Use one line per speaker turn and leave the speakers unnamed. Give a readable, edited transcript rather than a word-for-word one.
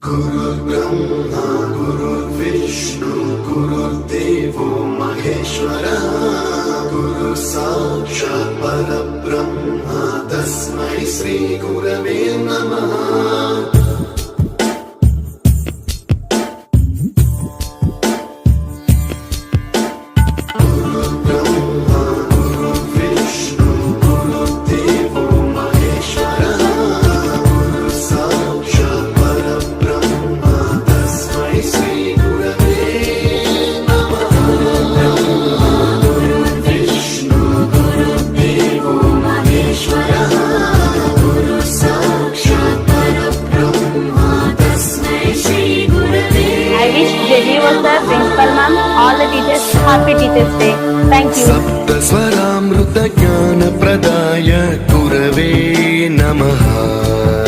गुरुर्ब्रह्मा गुरुर्विष्णु गुरुर्देवो महेश्वरः गुरु साक्षात् परब्रह्म तस्मै श्री गुरवे नमः।
JD was the principal ma'am, all the teachers, happy Teachers Day. Thank you.
सप्तस्वरामृत ज्ञान प्रदाय गुरवे नमः।